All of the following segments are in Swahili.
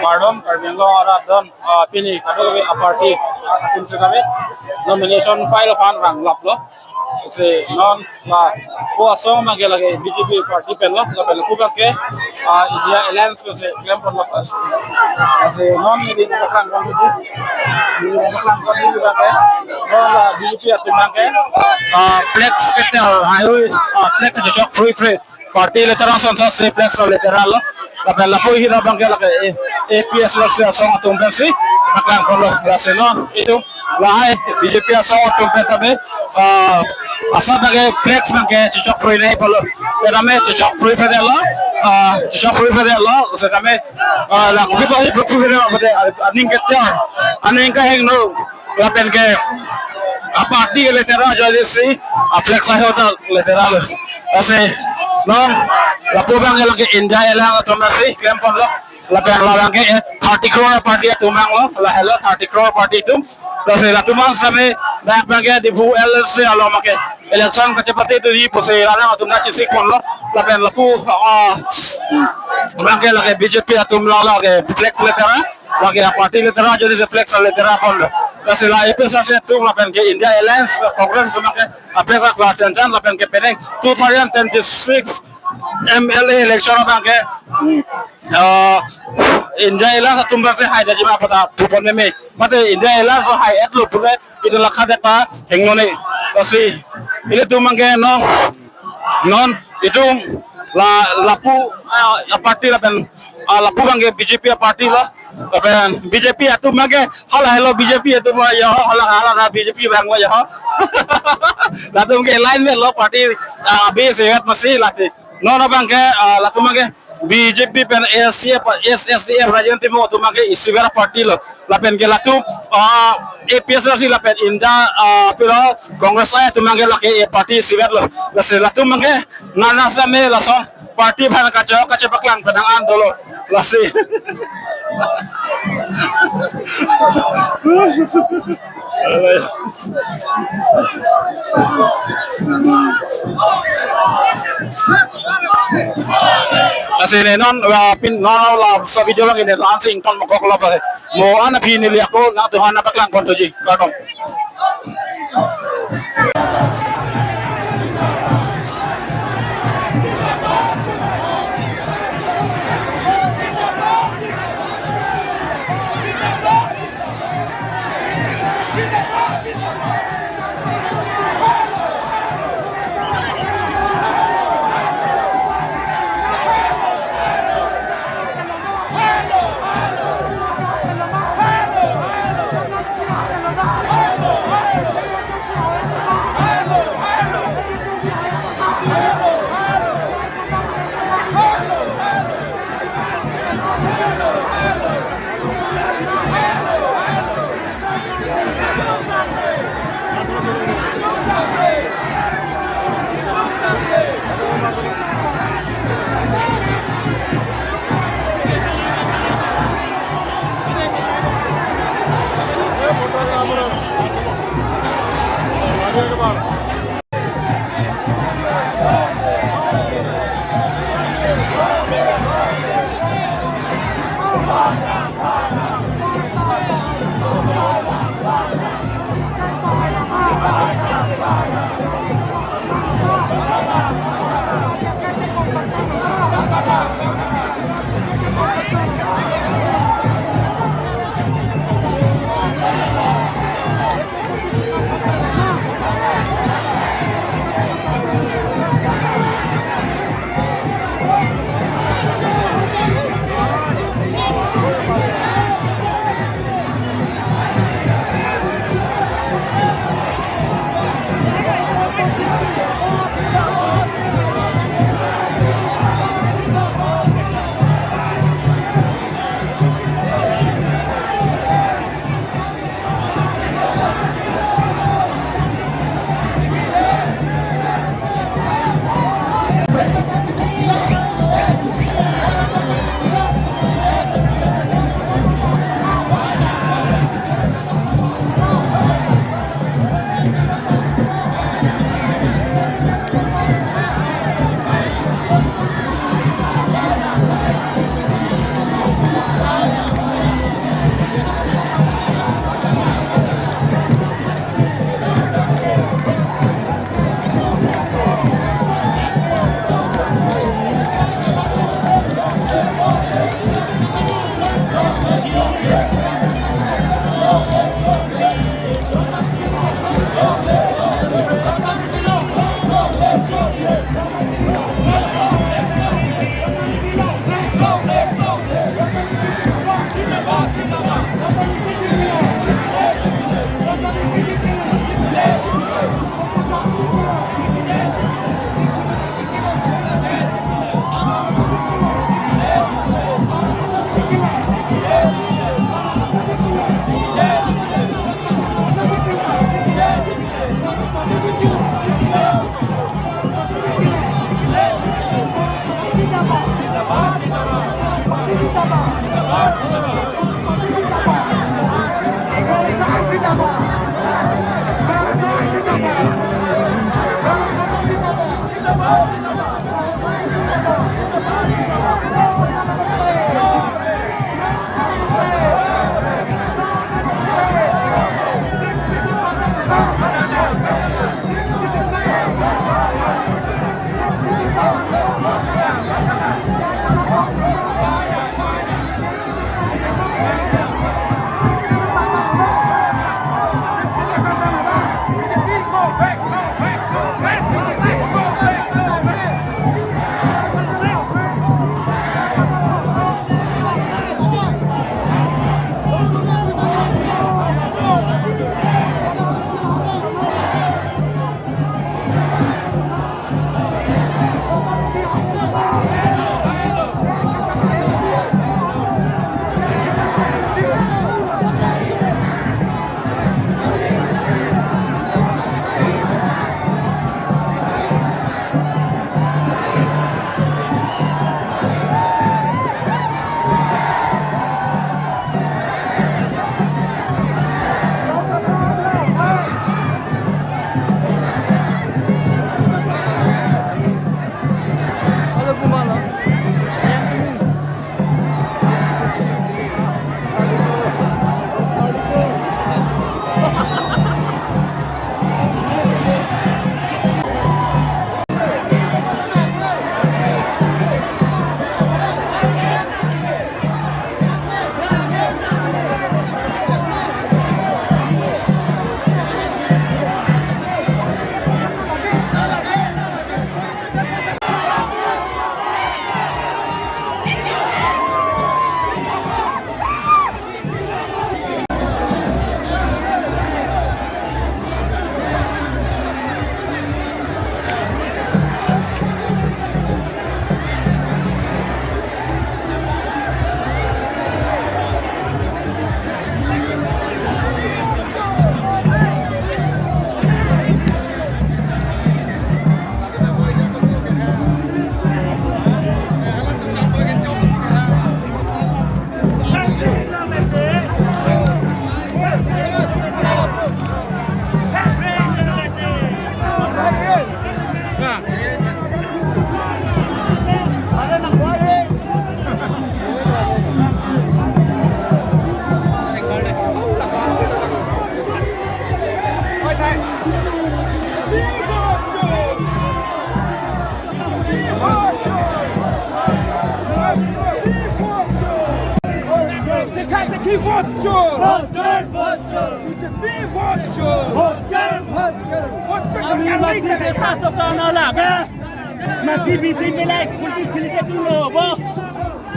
Pardon, Carmelo Aradon, Pini, Kadowe, a party, Atunsekame, nomination file upon Rang Laplo, say non la Poaso Magelage, BGP party penlo, la Pelopubake, India Alliance, say Clemper Locas, as a non meeting of the Clan BGP at the Manke, Plex, Highway, Plex, the Jock Free Party Letteranson, say Plex of Letteralo. La po hira bangga la APS la sa song atumpensi maklan kono la senon itu lahay BJP sa atumpen tabe asa bage flex bangke chok free nei polo kami chok free federal so kami la ko ba free bade aning ka heng no la pen ke party letera jadisi flex sa hotel letera ase non la pubang lagi India elang otomasi klempon lo la lang ke 30 crore party tumang lo la hello 30 crore party tum terus la tumang same dak bangke di fu LC alo make election kecepatan itu di posisi ana tumna cisik pon lo la pen la pu bangke lagi BJP atum la ke flex letera lagi party letera jadi se flex letera pon lo terus la EPS se tum la pen ke India Alliance Congress make apesa class chancan la pen ke peneng 2026 MLA election bangke India Alliance tumba se hai daji ma pata pupon me mate India Alliance hai etlo pure itu lakha deta hengnone kasi ile tumangke non itu lapu party la pen lapu bangke BJP party la pen BJP atu mangke hala hello BJP atu ma ya hala BJP bang ma ya la tumke line me lo party be sehat masih lagi non bangke la tumangke BJP pen SSDF Rajanti mo tumangke isigara party lo la pen ke latu APS la si la pen India pero Congress ay tumangke la ke party sigat lo la se la tumangke nanasa me la son party bhan ka paklang penangan dolo la si Asine non pin non la sa video lang ini lansing kon mo koklo ba mo ana pinili ako na to hana paklang kon to ji kadong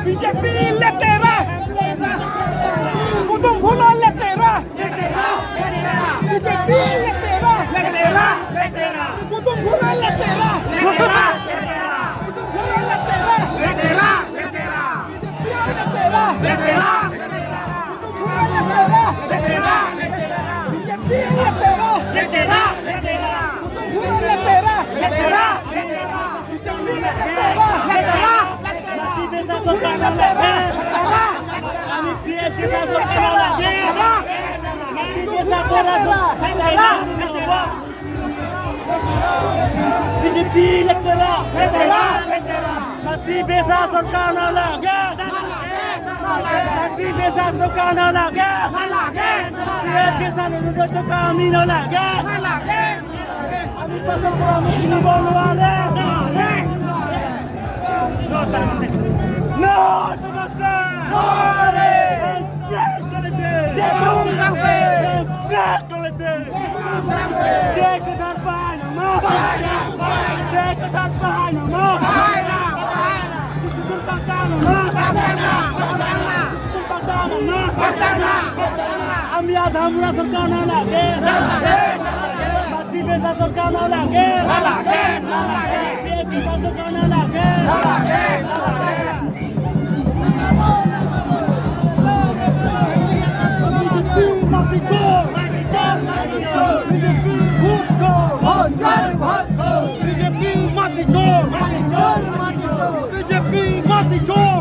BJP letera Udum Bhula letera BJP letera Udum Bhula letera BJP letera mati besa sarkar na lage mati besa sarkar na lage besa to kami na lage ami pasal kami ini bolu wale no namaste no re BJP mati chor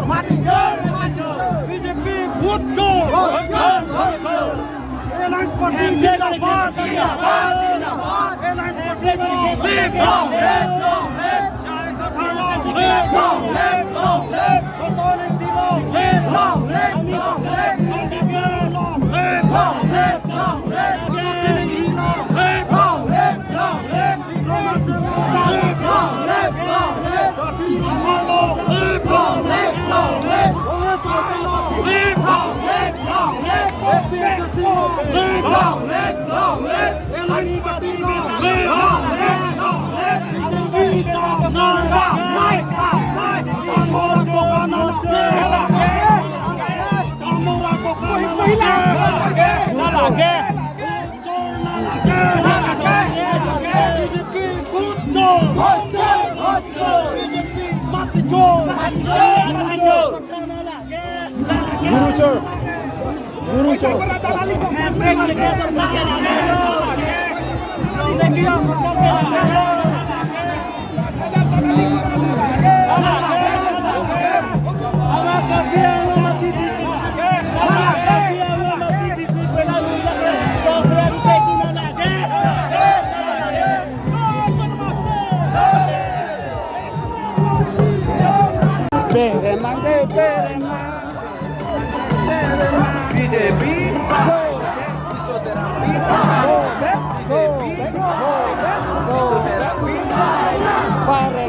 Pare